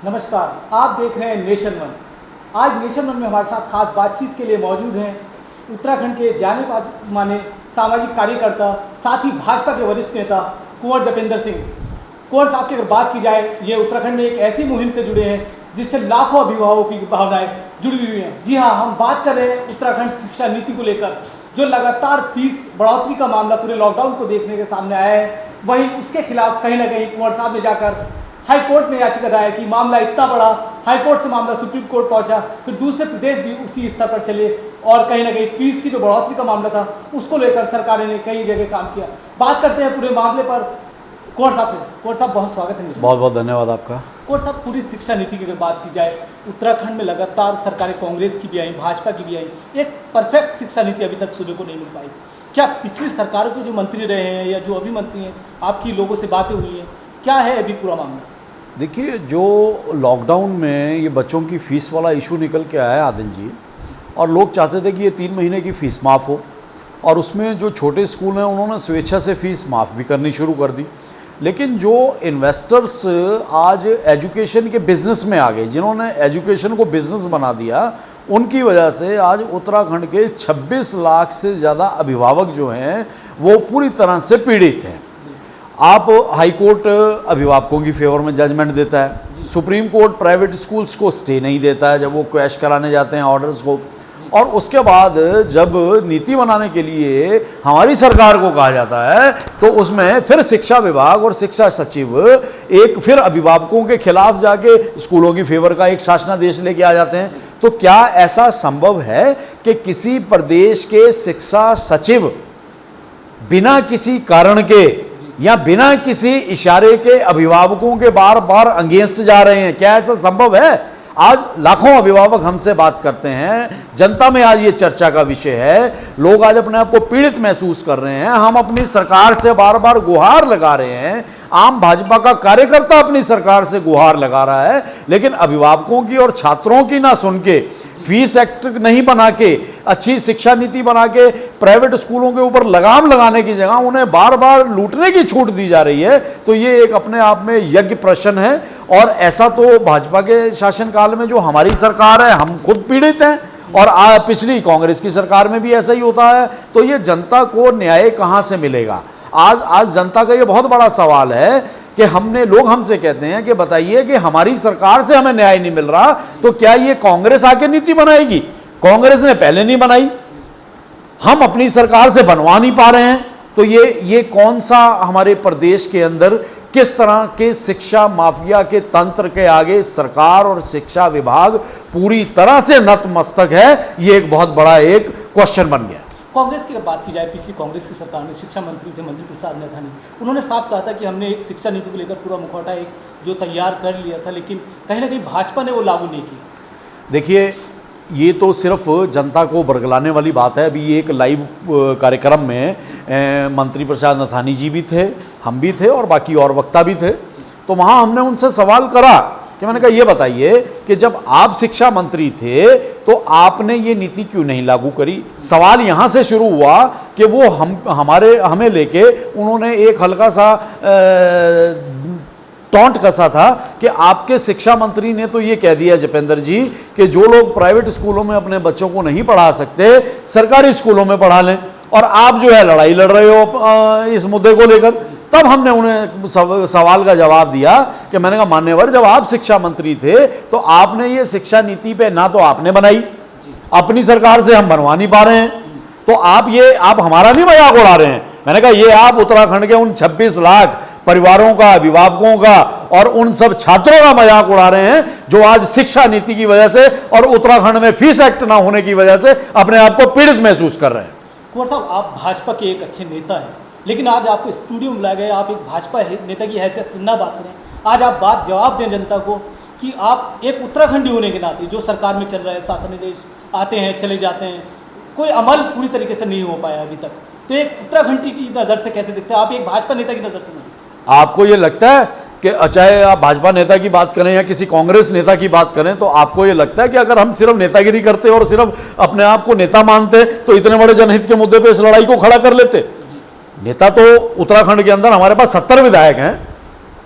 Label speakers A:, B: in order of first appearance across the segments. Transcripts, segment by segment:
A: नमस्कार, आप देख रहे हैं नेशन वन। आज नेशन वन में हमारे साथ खास बातचीत के लिए मौजूद हैं उत्तराखंड के जाने माने सामाजिक कार्यकर्ता, साथ ही भाजपा के वरिष्ठ नेता कुंवर जपेंद्र सिंह। कुंवर साहब की अगर बात की जाए, ये उत्तराखंड में एक ऐसी मुहिम से जुड़े हैं जिससे लाखों अभिभावकों की भावनाएं जुड़ी हुई हैं। जी हाँ, हम बात कर रहे हैं उत्तराखंड शिक्षा नीति को लेकर, जो लगातार फीस बढ़ोतरी का मामला पूरे लॉकडाउन को देखने के सामने आया है। वहीं उसके खिलाफ कहीं ना कहीं कुंवर साहब ने जाकर हाई कोर्ट में याचिका दायर की। मामला इतना बड़ा, हाई कोर्ट से मामला सुप्रीम कोर्ट पहुंचा, फिर दूसरे प्रदेश भी उसी स्तर पर चले और कहीं ना कहीं फीस की जो बढ़ोतरी का मामला था उसको लेकर सरकार ने कई जगह काम किया। बात करते हैं पूरे मामले पर कुंवर साहब से। कुंवर साहब, बहुत स्वागत है।
B: बहुत बहुत धन्यवाद आपका।
A: कुंवर साहब, पूरी शिक्षा नीति की अगर बात की जाए, उत्तराखंड में लगातार सरकारें कांग्रेस की भी आई, भाजपा की भी आई, एक परफेक्ट शिक्षा नीति अभी तक सुनने को नहीं मिल पाई। क्या पिछली सरकारों के जो मंत्री रहे हैं या जो अभी मंत्री हैं, आपकी लोगों से बातें हुई हैं, क्या है अभी पूरा मामला?
B: देखिए, जो लॉकडाउन में ये बच्चों की फ़ीस वाला इशू निकल के आया आदिल जी, और लोग चाहते थे कि ये 3 महीने की फ़ीस माफ़ हो, और उसमें जो छोटे स्कूल हैं उन्होंने स्वेच्छा से फ़ीस माफ़ भी करनी शुरू कर दी। लेकिन जो इन्वेस्टर्स आज एजुकेशन के बिज़नेस में आ गए, जिन्होंने एजुकेशन को बिज़नेस बना दिया, उनकी वजह से आज उत्तराखंड के 26 लाख से ज़्यादा अभिभावक जो हैं वो पूरी तरह से पीड़ित हैं। आप हाई कोर्ट अभिभावकों की फेवर में जजमेंट देता है, सुप्रीम कोर्ट प्राइवेट स्कूल्स को स्टे नहीं देता है जब वो क्वैश कराने जाते हैं ऑर्डर्स को, और उसके बाद जब नीति बनाने के लिए हमारी सरकार को कहा जाता है तो उसमें फिर शिक्षा विभाग और शिक्षा सचिव एक फिर अभिभावकों के खिलाफ जाके स्कूलों की फेवर का एक शासनादेश लेके आ जाते हैं। तो क्या ऐसा संभव है कि किसी प्रदेश के शिक्षा सचिव बिना किसी कारण के या बिना किसी इशारे के अभिभावकों के बार बार अगेंस्ट जा रहे हैं? क्या ऐसा संभव है? आज लाखों अभिभावक हमसे बात करते हैं, जनता में आज ये चर्चा का विषय है, लोग आज अपने आप को पीड़ित महसूस कर रहे हैं। हम अपनी सरकार से बार बार गुहार लगा रहे हैं, आम भाजपा का कार्यकर्ता अपनी सरकार से गुहार लगा रहा है, लेकिन अभिभावकों की और छात्रों की ना सुन के, फीस एक्ट नहीं बना के, अच्छी शिक्षा नीति बना के प्राइवेट स्कूलों के ऊपर लगाम लगाने की जगह उन्हें बार बार लूटने की छूट दी जा रही है, तो ये एक अपने आप में यज्ञ प्रश्न है। और ऐसा तो भाजपा के शासनकाल में जो हमारी सरकार है, हम खुद पीड़ित हैं, और पिछली कांग्रेस की सरकार में भी ऐसा ही होता है। तो ये जनता को न्याय कहाँ से मिलेगा? आज जनता का ये बहुत बड़ा सवाल है कि लोग हमसे कहते हैं कि बताइए कि हमारी सरकार से हमें न्याय नहीं मिल रहा, तो क्या ये कांग्रेस आके नीति बनाएगी? कांग्रेस ने पहले नहीं बनाई, हम अपनी सरकार से बनवा नहीं पा रहे हैं, तो ये कौन सा हमारे प्रदेश के अंदर किस तरह के शिक्षा माफिया के तंत्र के आगे सरकार और शिक्षा विभाग पूरी तरह से नतमस्तक है? ये एक बहुत बड़ा एक क्वेश्चन बन गया।
A: कांग्रेस की अगर बात की जाए, पिछली कांग्रेस की सरकार में शिक्षा मंत्री थे मंत्री प्रसाद नैथानी, उन्होंने साफ कहा था कि हमने एक शिक्षा नीति को लेकर पूरा मुखौटा एक जो तैयार कर लिया था, लेकिन कहीं ना कहीं भाजपा ने वो लागू नहीं किया।
B: देखिए, ये तो सिर्फ जनता को बरगलाने वाली बात है। अभी एक लाइव कार्यक्रम में मंत्री प्रसाद नैथानी जी भी थे, हम भी थे और बाकी और वक्ता भी थे, तो वहाँ हमने उनसे सवाल करा कि मैंने कहा ये बताइए कि जब आप शिक्षा मंत्री थे तो आपने ये नीति क्यों नहीं लागू करी? सवाल यहाँ से शुरू हुआ कि वो हमें लेके उन्होंने एक हल्का सा टॉन्ट कसा था कि आपके शिक्षा मंत्री ने तो ये कह दिया जपेंद्र जी कि जो लोग प्राइवेट स्कूलों में अपने बच्चों को नहीं पढ़ा सकते सरकारी स्कूलों में पढ़ा लें, और आप जो है लड़ाई लड़ रहे हो इस मुद्दे को लेकर। तब हमने उन्हें सवाल का जवाब दिया कि मैंने कहा मान्यवर, जब आप शिक्षा मंत्री थे तो आपने ये शिक्षा नीति पे ना तो आपने बनाई, अपनी सरकार से हम बनवा नहीं पा रहे हैं, तो आप हमारा नहीं मजाक उड़ा रहे हैं। मैंने कहा ये आप उत्तराखंड के उन 26 लाख परिवारों का, अभिभावकों का और उन सब छात्रों का मजाक उड़ा रहे हैं जो आज शिक्षा नीति की वजह से और उत्तराखंड में फीस एक्ट ना होने की वजह से अपने आप को पीड़ित महसूस कर रहे हैं।
A: कुंवर साहब, आप भाजपा के एक अच्छे नेता हैं, लेकिन आज आपको स्टूडियो में बुलाया गया, आप एक भाजपा नेता की हैसियत से ना बात करें। आज आप जवाब दें जनता को कि आप एक उत्तराखंडी होने के नाते, जो सरकार में चल रहा है, शासन निर्देश आते हैं चले जाते हैं, कोई अमल पूरी तरीके से नहीं हो पाया अभी तक, तो एक उत्तराखंडी की नज़र से कैसे दिखता है? आप एक भाजपा नेता की नज़र से नहीं?
B: आपको ये लगता है कि चाहे आप भाजपा नेता की बात करें या किसी कांग्रेस नेता की बात करें, तो आपको ये लगता है कि अगर हम सिर्फ नेतागिरी करते और सिर्फ अपने आप को नेता मानते तो इतने बड़े जनहित के मुद्दे पे इस लड़ाई को खड़ा कर लेते? नेता तो उत्तराखंड के अंदर हमारे पास 70 विधायक हैं,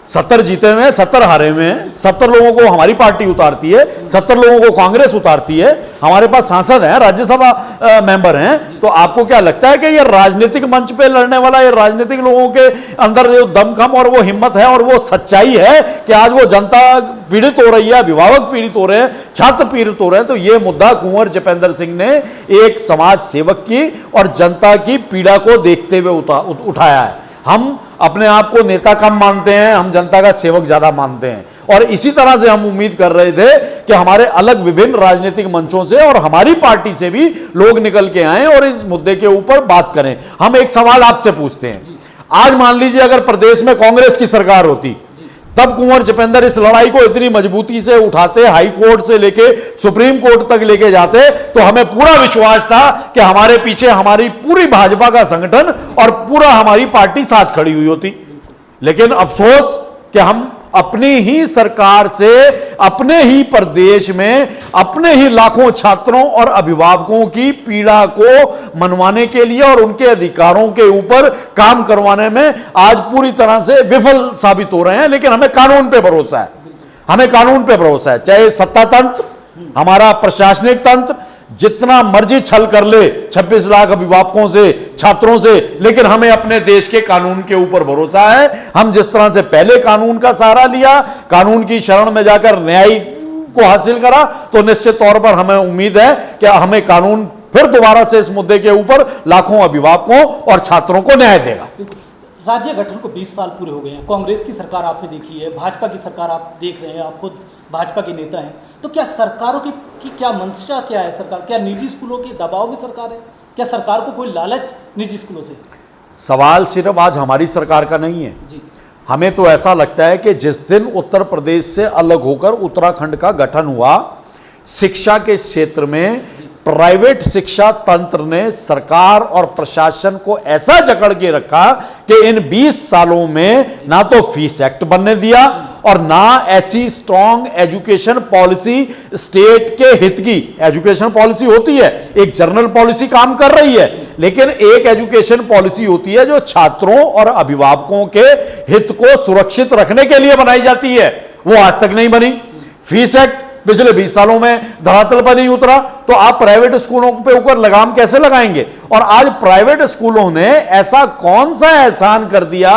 B: 70 जीते हुए हैं, 70 हारे हुए हैं, 70 लोगों को हमारी पार्टी उतारती है, 70 लोगों को कांग्रेस उतारती है, हमारे पास सांसद हैं, राज्यसभा मेंबर हैं। तो आपको क्या लगता है कि ये राजनीतिक मंच पे लड़ने वाला, ये राजनीतिक लोगों के अंदर जो दमखम और वो हिम्मत है और वो सच्चाई है कि आज वो जनता पीड़ित हो रही है, अभिभावक पीड़ित हो रहे हैं, छात्र पीड़ित हो रहे हैं, तो ये मुद्दा कुंवर जपेंद्र सिंह ने एक समाज सेवक की और जनता की पीड़ा को देखते हुए उठाया है। हम अपने आप को नेता कम मानते हैं, हम जनता का सेवक ज्यादा मानते हैं, और इसी तरह से हम उम्मीद कर रहे थे कि हमारे अलग विभिन्न राजनीतिक मंचों से और हमारी पार्टी से भी लोग निकल के आए और इस मुद्दे के ऊपर बात करें। हम एक सवाल आपसे पूछते हैं, आज मान लीजिए अगर प्रदेश में कांग्रेस की सरकार होती, तब कुंवर जपेंद्र इस लड़ाई को इतनी मजबूती से उठाते, हाई कोर्ट से लेके सुप्रीम कोर्ट तक लेके जाते, तो हमें पूरा विश्वास था कि हमारे पीछे हमारी पूरी भाजपा का संगठन और पूरा हमारी पार्टी साथ खड़ी हुई होती। लेकिन अफसोस कि हम अपनी ही सरकार से, अपने ही प्रदेश में, अपने ही लाखों छात्रों और अभिभावकों की पीड़ा को मनवाने के लिए और उनके अधिकारों के ऊपर काम करवाने में आज पूरी तरह से विफल साबित हो रहे हैं। लेकिन हमें कानून पे भरोसा है, हमें कानून पे भरोसा है, चाहे सत्ता तंत्र, हमारा प्रशासनिक तंत्र जितना मर्जी छल कर ले 26 लाख अभिभावकों से, छात्रों से, लेकिन हमें अपने देश के कानून के ऊपर भरोसा है। हम जिस तरह से पहले कानून का सहारा लिया, कानून की शरण में जाकर न्याय को हासिल करा, तो निश्चित तौर पर हमें उम्मीद है कि हमें कानून फिर दोबारा से इस मुद्दे के ऊपर लाखों अभिभावकों और छात्रों को न्याय देगा।
A: राज्य गठन को 20 साल पूरे हो गए हैं, कांग्रेस की सरकार आपने देखी है, भाजपा की सरकार आप देख रहे हैं, आप खुद भाजपा के नेता हैं, तो क्या सरकारों की क्या मंशा क्या है? सरकार क्या निजी स्कूलों के दबाव में सरकार है? क्या सरकार को कोई लालच निजी स्कूलों से?
B: सवाल सिर्फ आज हमारी सरकार का नहीं है जी। हमें तो ऐसा लगता है कि जिस दिन उत्तर प्रदेश से अलग होकर उत्तराखंड का गठन हुआ, शिक्षा के क्षेत्र में प्राइवेट शिक्षा तंत्र ने सरकार और प्रशासन को ऐसा जकड़ के रखा कि इन 20 सालों में ना तो फीस एक्ट बनने दिया और ना ऐसी स्ट्रॉन्ग एजुकेशन पॉलिसी, स्टेट के हित की एजुकेशन पॉलिसी होती है, एक जनरल पॉलिसी काम कर रही है, लेकिन एक एजुकेशन पॉलिसी होती है जो छात्रों और अभिभावकों के हित को सुरक्षित रखने के लिए बनाई जाती है, वो आज तक नहीं बनी। फीस एक्ट पिछले 20 सालों में धरातल पर नहीं उतरा, तो आप प्राइवेट स्कूलों पे ऊपर लगाम कैसे लगाएंगे? और आज प्राइवेट स्कूलों ने ऐसा कौन सा एहसान कर दिया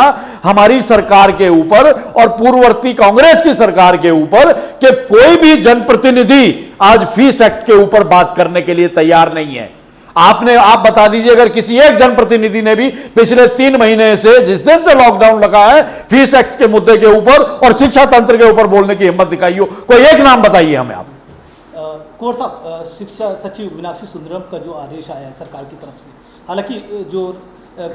B: हमारी सरकार के ऊपर और पूर्ववर्ती कांग्रेस की सरकार के ऊपर कि कोई भी जनप्रतिनिधि आज फीस एक्ट के ऊपर बात करने के लिए तैयार नहीं है। आप बता दीजिए, अगर किसी एक जनप्रतिनिधि ने भी पिछले 3 महीने से, जिस दिन से लॉकडाउन लगा है, फीस एक्ट के मुद्दे के ऊपर और शिक्षा तंत्र के ऊपर बोलने की हिम्मत दिखाई हो, कोई एक नाम बताइए हमें आप।
A: कुंवर साहब, शिक्षा सचिव मीनाक्षी सुंदरम का जो आदेश आया है सरकार की तरफ से, हालांकि जो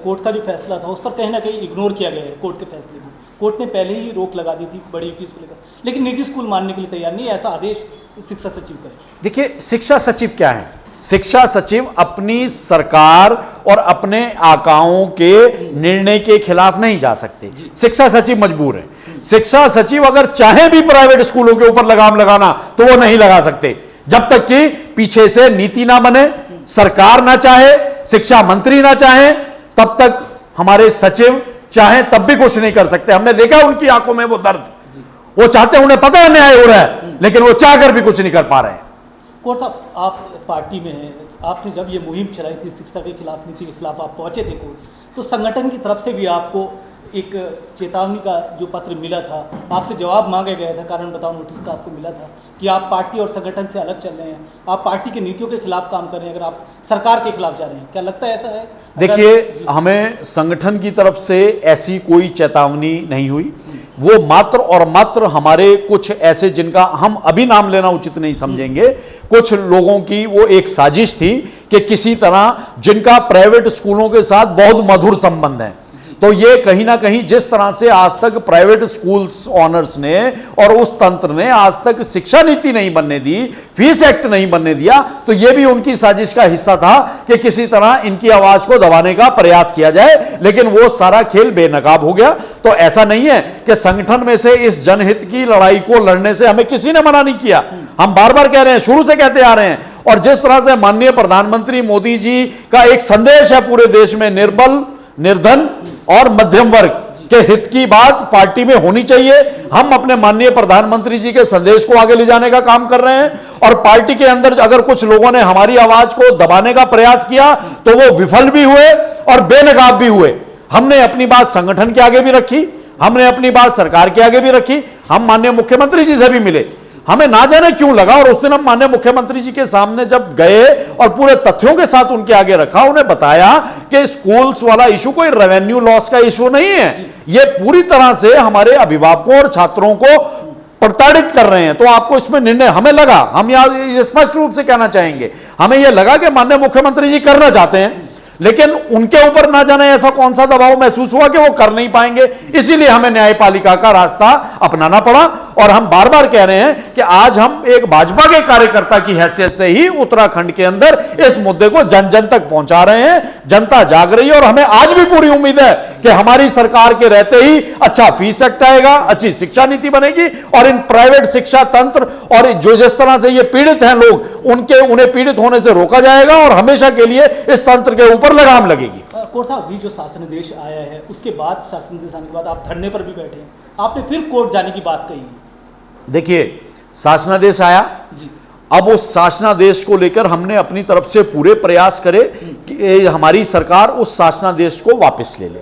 A: कोर्ट का जो फैसला था उस पर कहीं ना कहीं इग्नोर किया गया है कोर्ट के फैसले को। कोर्ट ने पहले ही रोक लगा दी थी बड़ी फीस को लेकर, लेकिन निजी स्कूल मानने के लिए तैयार नहीं, ऐसा आदेश शिक्षा सचिव का है।
B: देखिए, शिक्षा सचिव क्या है? शिक्षा सचिव अपनी सरकार और अपने आकाओं के निर्णय के खिलाफ नहीं जा सकते। शिक्षा सचिव मजबूर है। शिक्षा सचिव अगर चाहे भी प्राइवेट स्कूलों के ऊपर लगाम लगाना तो वो नहीं लगा सकते, जब तक कि पीछे से नीति ना बने, सरकार ना चाहे, शिक्षा मंत्री ना चाहे, तब तक हमारे सचिव चाहे तब भी कुछ नहीं कर सकते। हमने देखा उनकी आंखों में वो दर्द, वो चाहते हैं, उन्हें पता है अन्याय हो रहा है, लेकिन वो चाहकर भी कुछ नहीं कर पा रहे हैं।
A: कुंवर साहब, आप पार्टी में हैं, आपने जब ये मुहिम चलाई थी शिक्षा के खिलाफ, नीति के खिलाफ आप पहुंचे थे कोर्ट, तो संगठन की तरफ से भी आपको एक चेतावनी का जो पत्र मिला था, आपसे जवाब मांगा गया था, कारण बताओ नोटिस का आपको मिला था कि आप पार्टी और संगठन से अलग चल रहे हैं, आप पार्टी की नीतियों के खिलाफ काम कर रहे हैं, अगर आप सरकार के खिलाफ जा रहे हैं, क्या लगता है ऐसा है?
B: देखिए, हमें संगठन की तरफ से ऐसी कोई चेतावनी नहीं हुई। वो मात्र और मात्र हमारे कुछ ऐसे, जिनका हम अभी नाम लेना उचित नहीं समझेंगे, कुछ लोगों की वो एक साजिश थी कि किसी तरह जिनका प्राइवेट स्कूलों के साथ बहुत मधुर संबंध है, तो ये कहीं ना कहीं जिस तरह से आज तक प्राइवेट स्कूल्स ऑनर्स ने और उस तंत्र ने आज तक शिक्षा नीति नहीं बनने दी, फीस एक्ट नहीं बनने दिया, तो ये भी उनकी साजिश का हिस्सा था कि किसी तरह इनकी आवाज को दबाने का प्रयास किया जाए, लेकिन वो सारा खेल बेनकाब हो गया। तो ऐसा नहीं है कि संगठन में से इस जनहित की लड़ाई को लड़ने से हमें किसी ने मना नहीं किया। हम बार बार कह रहे हैं, शुरू से कहते आ रहे हैं, और जिस तरह से माननीय प्रधानमंत्री मोदी जी का एक संदेश है पूरे देश में, निर्बल, निर्धन और मध्यम वर्ग, कि हित की बात पार्टी में होनी चाहिए। हम अपने माननीय प्रधानमंत्री जी के संदेश को आगे ले जाने का काम कर रहे हैं, और पार्टी के अंदर अगर कुछ लोगों ने हमारी आवाज को दबाने का प्रयास किया तो वो विफल भी हुए और बेनकाब भी हुए। हमने अपनी बात संगठन के आगे भी रखी, हमने अपनी बात सरकार के आगे भी रखी, हम माननीय मुख्यमंत्री जी से भी मिले। हमें ना जाने क्यों लगा, और उस दिन हम माननीय मुख्यमंत्री जी के सामने जब गए और पूरे तथ्यों के साथ उनके आगे रखा, उन्हें बताया कि स्कूल्स वाला इशू कोई रेवेन्यू लॉस का इशू नहीं है, ये पूरी तरह से हमारे अभिभावकों और छात्रों को प्रताड़ित कर रहे हैं। तो आपको इसमें निर्णय, हमें लगा, हम यहां स्पष्ट रूप से कहना चाहेंगे, हमें यह लगा कि माननीय मुख्यमंत्री जी करना चाहते हैं, लेकिन उनके ऊपर ना जाने ऐसा कौन सा दबाव महसूस हुआ कि वो कर नहीं पाएंगे, इसीलिए हमें न्यायपालिका का रास्ता अपनाना पड़ा। और हम बार बार कह रहे हैं कि आज हम एक भाजपा के कार्यकर्ता की हैसियत से ही उत्तराखंड के अंदर इस मुद्दे को जन जन तक पहुंचा रहे हैं। जनता जाग रही है, और हमें आज भी पूरी उम्मीद है कि हमारी सरकार के रहते ही अच्छा फीस एक्ट आएगा, अच्छी शिक्षा नीति बनेगी, और इन प्राइवेट शिक्षा तंत्र और जो जिस तरह से ये पीड़ित हैं लोग, उन्हें पीड़ित होने से रोका जाएगा, और हमेशा के लिए इस तंत्र के ऊपर लगाम लगेगी।
A: कोर्ट साहब, अभी जो शासनादेश आया है उसके बाद, शासनादेश आने के बाद आप धरने पर भी बैठे हैं, आपने फिर कोर्ट जाने की बात कही।
B: देखिए, शासनादेश आया
A: जी,
B: अब उस शासनादेश को लेकर हमने अपनी तरफ से पूरे प्रयास करे कि हमारी सरकार उस शासनादेश को वापस ले ले,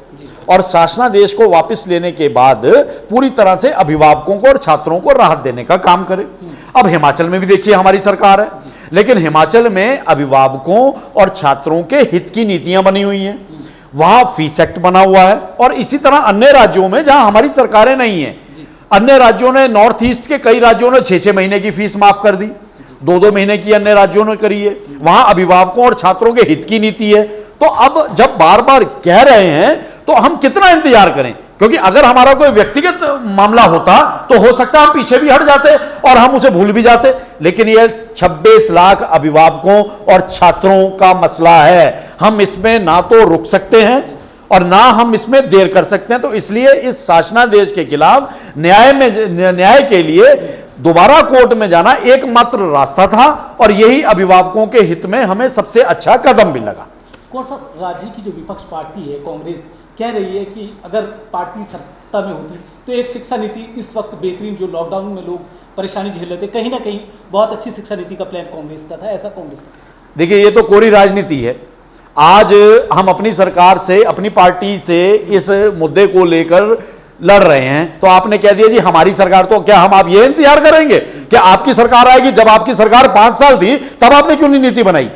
B: और शासनादेश को वापस लेने के बाद पूरी तरह से अभिभावकों को और छात्रों को राहत देने का काम करे। अब हिमाचल में भी देखिए हमारी सरकार है, लेकिन हिमाचल में अभिभावकों और छात्रों के हित की नीतियां बनी हुई हैं, वहां फीस एक्ट बना हुआ है, और इसी तरह अन्य राज्यों में जहां हमारी सरकारें नहीं हैं, अन्य राज्यों ने, नॉर्थ ईस्ट के कई राज्यों ने 6-6 महीने की फीस माफ कर दी, 2-2 महीने की अन्य राज्यों ने करी है। वहां अभिभावकों और छात्रों के हित की नीति है। तो अब जब बार बार कह रहे हैं तो हम कितना इंतजार करें, क्योंकि अगर हमारा कोई व्यक्तिगत मामला होता तो हो सकता है हम पीछे भी हट जाते और हम उसे भूल भी जाते, लेकिन यह 26 लाख अभिभावकों और छात्रों का मसला है। हम इसमें ना तो रुक सकते हैं और ना हम इसमें देर कर सकते हैं। तो इसलिए इस शासनादेश के खिलाफ न्याय के लिए दोबारा कोर्ट में जाना एकमात्र रास्ता था, और यही अभिभावकों के हित में हमें सबसे अच्छा कदम भी लगा।
A: कोर्ट साहब, राज्य की जो विपक्ष पार्टी है कांग्रेस, कह रही है कि अगर पार्टी सत्ता में होती तो एक शिक्षा नीति इस वक्त बेहतरीन, जो लॉकडाउन में लोग परेशानी झेल रहे थे, कहीं ना कहीं बहुत अच्छी शिक्षा नीति का प्लान कांग्रेस का था, ऐसा कांग्रेस का।
B: देखिए, ये तो कोरी राजनीति है। आज हम अपनी सरकार से, अपनी पार्टी से इस मुद्दे को लेकर लड़ रहे हैं, तो आपने कह दिया जी हमारी सरकार, तो क्या हम आप ये इंतजार करेंगे कि आपकी सरकार आएगी? जब आपकी सरकार 5 साल थी तब आपने क्यों नहीं नीति बनाई?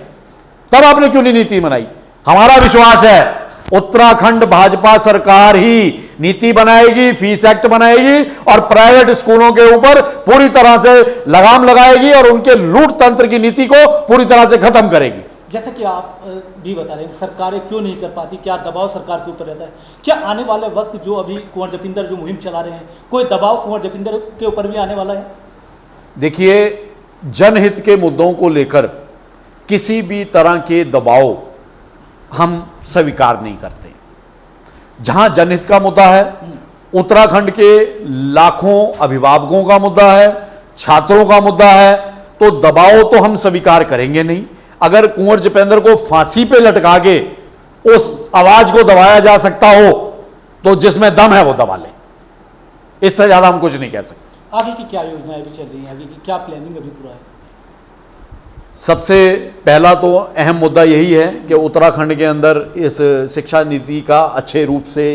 B: तब आपने क्यों नहीं नीति बनाई? हमारा विश्वास है उत्तराखंड भाजपा सरकार ही नीति बनाएगी, फीस एक्ट बनाएगी, और प्राइवेट स्कूलों के ऊपर पूरी तरह से लगाम लगाएगी, और उनके लूट तंत्र की नीति को पूरी तरह से खत्म करेगी।
A: जैसा कि आप भी बता रहे हैं, सरकारें क्यों नहीं कर पाती, क्या दबाव सरकार के ऊपर रहता है? क्या आने वाले वक्त जो अभी कुंवर जपिंदर जो मुहिम चला रहे हैं, कोई दबाव कुंवर जपिंदर के ऊपर भी आने वाला है?
B: देखिए, जनहित के मुद्दों को लेकर किसी भी तरह के दबाव हम स्वीकार नहीं करते। जहां जनहित का मुद्दा है, उत्तराखंड के लाखों अभिभावकों का मुद्दा है, छात्रों का मुद्दा है, तो दबाव तो हम स्वीकार करेंगे नहीं। अगर कुंवर जपेंद्र को फांसी पे लटका के उस आवाज को दबाया जा सकता हो तो जिसमें दम है वो दबा ले, इससे ज्यादा हम कुछ नहीं कह सकते।
A: आगे की क्या योजनाएं भी चल रही हैं, आगे की क्या प्लानिंग अभी पूरा है?
B: सबसे पहला तो अहम मुद्दा यही है कि उत्तराखंड के अंदर इस शिक्षा नीति का अच्छे रूप से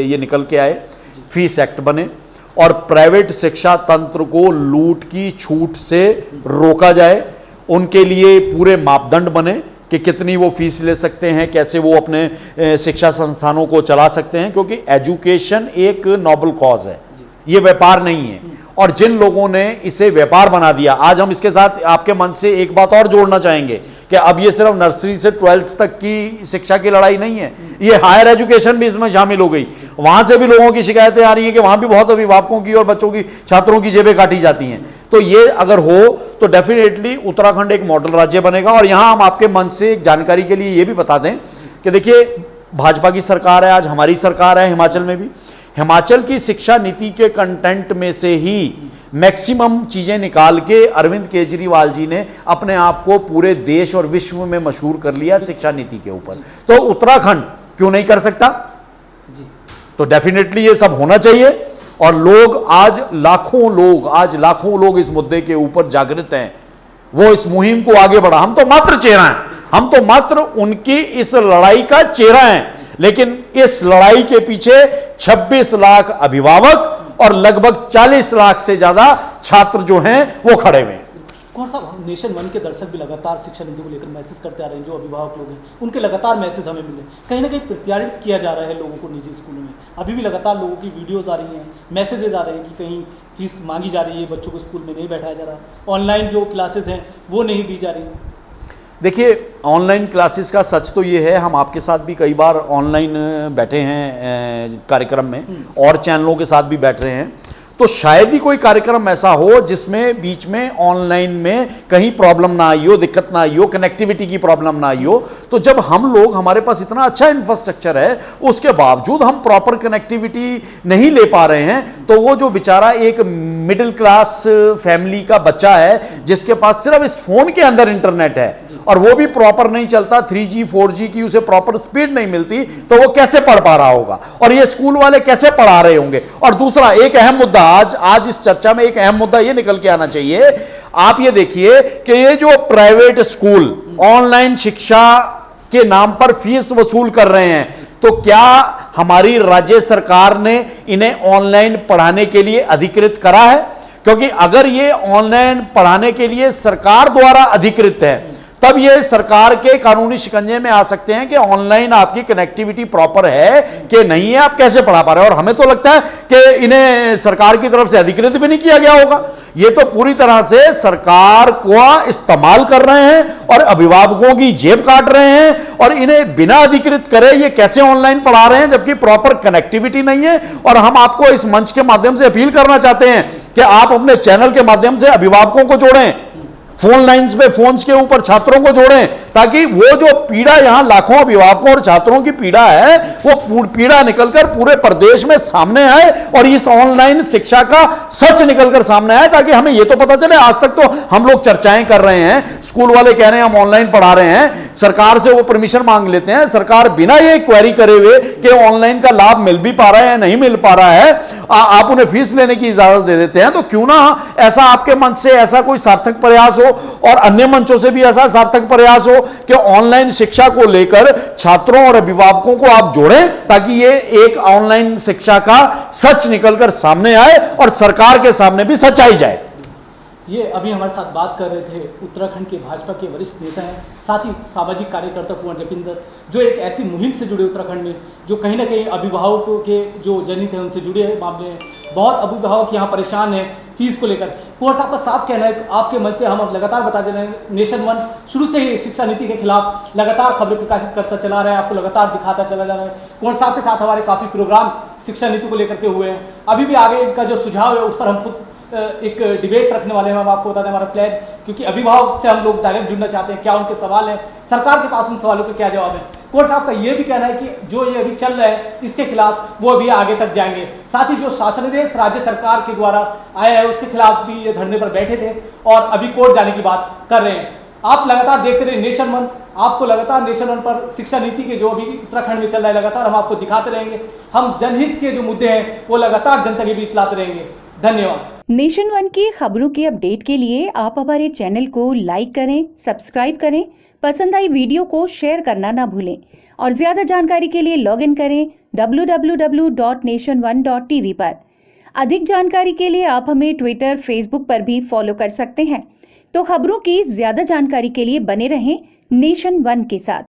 B: ये निकल के आए, फीस एक्ट बने, और प्राइवेट शिक्षा तंत्र को लूट की छूट से रोका जाए। उनके लिए पूरे मापदंड बने कि कितनी वो फीस ले सकते हैं, कैसे वो अपने शिक्षा संस्थानों को चला सकते हैं, क्योंकि एजुकेशन एक नोबल कॉज है, ये व्यापार नहीं है। और जिन लोगों ने इसे व्यापार बना दिया, आज हम इसके साथ आपके मन से एक बात और जोड़ना चाहेंगे कि अब ये सिर्फ नर्सरी से 12th तक की शिक्षा की लड़ाई नहीं है, ये हायर एजुकेशन भी इसमें शामिल हो गई। वहां से भी लोगों की शिकायतें आ रही हैं कि वहां भी बहुत अभिभावकों की और बच्चों की, छात्रों की जेबें काटी जाती हैं। तो ये अगर हो तो डेफिनेटली उत्तराखंड एक मॉडल राज्य बनेगा। और यहां हम आपके मन से एक जानकारी के लिए ये भी बता दें कि देखिए, भाजपा की सरकार है, आज हमारी सरकार है हिमाचल में भी। हिमाचल की शिक्षा नीति के कंटेंट में से ही मैक्सिमम चीजें निकाल के अरविंद केजरीवाल जी ने अपने आप को पूरे देश और विश्व में मशहूर कर लिया शिक्षा नीति के ऊपर। तो उत्तराखंड क्यों नहीं कर सकता?
A: जी।
B: तो डेफिनेटली ये सब होना चाहिए। और लोग आज लाखों लोग इस मुद्दे के ऊपर जागृत हैं, वो इस मुहिम को आगे बढ़ा। हम तो मात्र चेहरा हैं, हम तो मात्र उनकी इस लड़ाई का चेहरा हैं, लेकिन इस लड़ाई के पीछे 26 लाख अभिभावक और लगभग 40 लाख से ज्यादा छात्र जो हैं वो खड़े हुए हैं।
A: कौन साहब, हम नेशन वन के दर्शक भी लगातार शिक्षा नीति को लेकर मैसेज करते आ रहे हैं, जो अभिभावक लोग हैं उनके लगातार मैसेज हमें मिले, कहीं ना कहीं प्रत्यारित किया जा रहा है लोगों को निजी स्कूलों में। अभी भी लगातार लोगों की वीडियोस आ रही हैं, मैसेजेस आ रहे हैं कि कहीं फीस मांगी जा रही है, बच्चों को स्कूल में नहीं बैठाया जा रहा, ऑनलाइन जो क्लासेज हैं वो नहीं दी जा रही।
B: देखिए, ऑनलाइन क्लासेस का सच तो ये है, हम आपके साथ भी कई बार ऑनलाइन बैठे हैं कार्यक्रम में, और चैनलों के साथ भी बैठ रहे हैं, तो शायद ही कोई कार्यक्रम ऐसा हो जिसमें बीच में ऑनलाइन में कहीं प्रॉब्लम ना आई हो, दिक्कत ना आई हो, कनेक्टिविटी की प्रॉब्लम ना आई हो। तो जब हम लोग, हमारे पास इतना अच्छा इंफ्रास्ट्रक्चर है, उसके बावजूद हम प्रॉपर कनेक्टिविटी नहीं ले पा रहे हैं, तो वो जो बेचारा एक मिडिल क्लास फैमिली का बच्चा है जिसके पास सिर्फ इस फोन के अंदर इंटरनेट है और वो भी प्रॉपर नहीं चलता, 3G 4G की उसे प्रॉपर स्पीड नहीं मिलती, तो वो कैसे पढ़ पा रहा होगा और ये स्कूल वाले कैसे पढ़ा रहे होंगे। और दूसरा एक अहम मुद्दा, आज इस चर्चा में एक अहम मुद्दा ये निकल के आना चाहिए, आप ये देखिए कि ये जो प्राइवेट स्कूल ऑनलाइन शिक्षा के नाम पर फीस वसूल कर रहे हैं, तो क्या हमारी राज्य सरकार ने इन्हें ऑनलाइन पढ़ाने के लिए अधिकृत करा है? क्योंकि अगर ये ऑनलाइन पढ़ाने के लिए सरकार द्वारा अधिकृत है, तब ये सरकार के कानूनी शिकंजे में आ सकते हैं कि ऑनलाइन आपकी कनेक्टिविटी प्रॉपर है कि नहीं है, आप कैसे पढ़ा पा रहे हैं। और हमें तो लगता है कि इन्हें सरकार की तरफ से अधिकृत भी नहीं किया गया होगा, ये तो पूरी तरह से सरकार को इस्तेमाल कर रहे हैं और अभिभावकों की जेब काट रहे हैं, और इन्हें बिना अधिकृत करे ये कैसे ऑनलाइन पढ़ा रहे हैं जबकि प्रॉपर कनेक्टिविटी नहीं है। और हम आपको इस मंच के माध्यम से अपील करना चाहते हैं कि आप अपने चैनल के माध्यम से अभिभावकों को जोड़ें, फोन लाइंस पे फोन्स के ऊपर छात्रों को जोड़ें, ताकि वो जो पीड़ा यहां लाखों अभिभावकों और छात्रों की पीड़ा है, वो पीड़ा निकलकर पूरे प्रदेश में सामने आए और इस ऑनलाइन शिक्षा का सच निकलकर सामने आए, ताकि हमें ये तो पता चले। आज तक तो हम लोग चर्चाएं कर रहे हैं, स्कूल वाले कह रहे हैं हम ऑनलाइन पढ़ा रहे हैं, सरकार से वो परमिशन मांग लेते हैं, सरकार बिना ये क्वेरी करे हुए कि ऑनलाइन का लाभ मिल भी पा रहा है या नहीं मिल पा रहा है, आप उन्हें फीस लेने की इजाजत दे देते हैं। तो क्यों ना ऐसा आपके मंच से ऐसा कोई सार्थक प्रयास हो और अन्य मंचों से भी ऐसा सार्थक प्रयास हो कि ऑनलाइन शिक्षा को लेकर छात्रों और अभिभावकों को आप जोड़ें, ताकि ये एक ऑनलाइन शिक्षा का सच निकलकर सामने आए और सरकार के सामने भी सच आई जाए।
A: ये अभी हमारे साथ बात कर रहे थे उत्तराखंड के भाजपा के वरिष्ठ नेता हैं, साथ ही सामाजिक कार्यकर्ता कुंवर जपिंदर, जो एक ऐसी मुहिम से जुड़े उत्तराखंड में, जो कहीं ना कहीं अभिभावकों के जो जनित है उनसे जुड़े मामले हैं। बहुत अभिभावक यहाँ परेशान हैं फीस को लेकर। कुंवर साहब का साफ कहना है, आपके मन से हम अब लगातार बताते रहे, नेशन वन शुरू से ही शिक्षा नीति के खिलाफ लगातार खबरें प्रकाशित करता चला रहा है, आपको लगातार दिखाता चला जा रहा है। कुंवर साहब के साथ हमारे काफ़ी प्रोग्राम शिक्षा नीति को लेकर के हुए हैं, अभी भी आगे इनका जो सुझाव है उस पर हम खुद एक डिबेट रखने वाले हैं। हम आपको बता दें हमारा प्लान, क्योंकि अभिभावक से हम लोग डायरेक्ट जुड़ना चाहते हैं, क्या उनके सवाल हैं, सरकार के पास उन सवालों के क्या जवाब है। कुंवर साहब का ये भी कहना है कि जो ये अभी चल रहा है इसके खिलाफ वो अभी आगे तक जाएंगे। साथ ही जो शासनादेश राज्य सरकार के द्वारा आया है उसके खिलाफ भी ये धरने पर बैठे थे और अभी कोर्ट जाने की बात कर रहे हैं। आप लगातार देखते रहे नेशन वन, आपको लगातार नेशन वन पर शिक्षा नीति के जो अभी उत्तराखंड में चल रहा है लगातार हम आपको दिखाते रहेंगे। हम जनहित के जो मुद्दे हैं वो लगातार जनता के बीच लाते रहेंगे। धन्यवाद।
C: नेशन वन की खबरों के अपडेट के लिए आप हमारे चैनल को लाइक करें, सब्सक्राइब करें, पसंद आई वीडियो को शेयर करना ना भूलें और ज़्यादा जानकारी के लिए लॉग इन करें www.nation1.tv पर। अधिक जानकारी के लिए आप हमें ट्विटर, फेसबुक पर भी फॉलो कर सकते हैं। तो खबरों की ज़्यादा जानकारी के लिए बने रहें नेशन वन के साथ।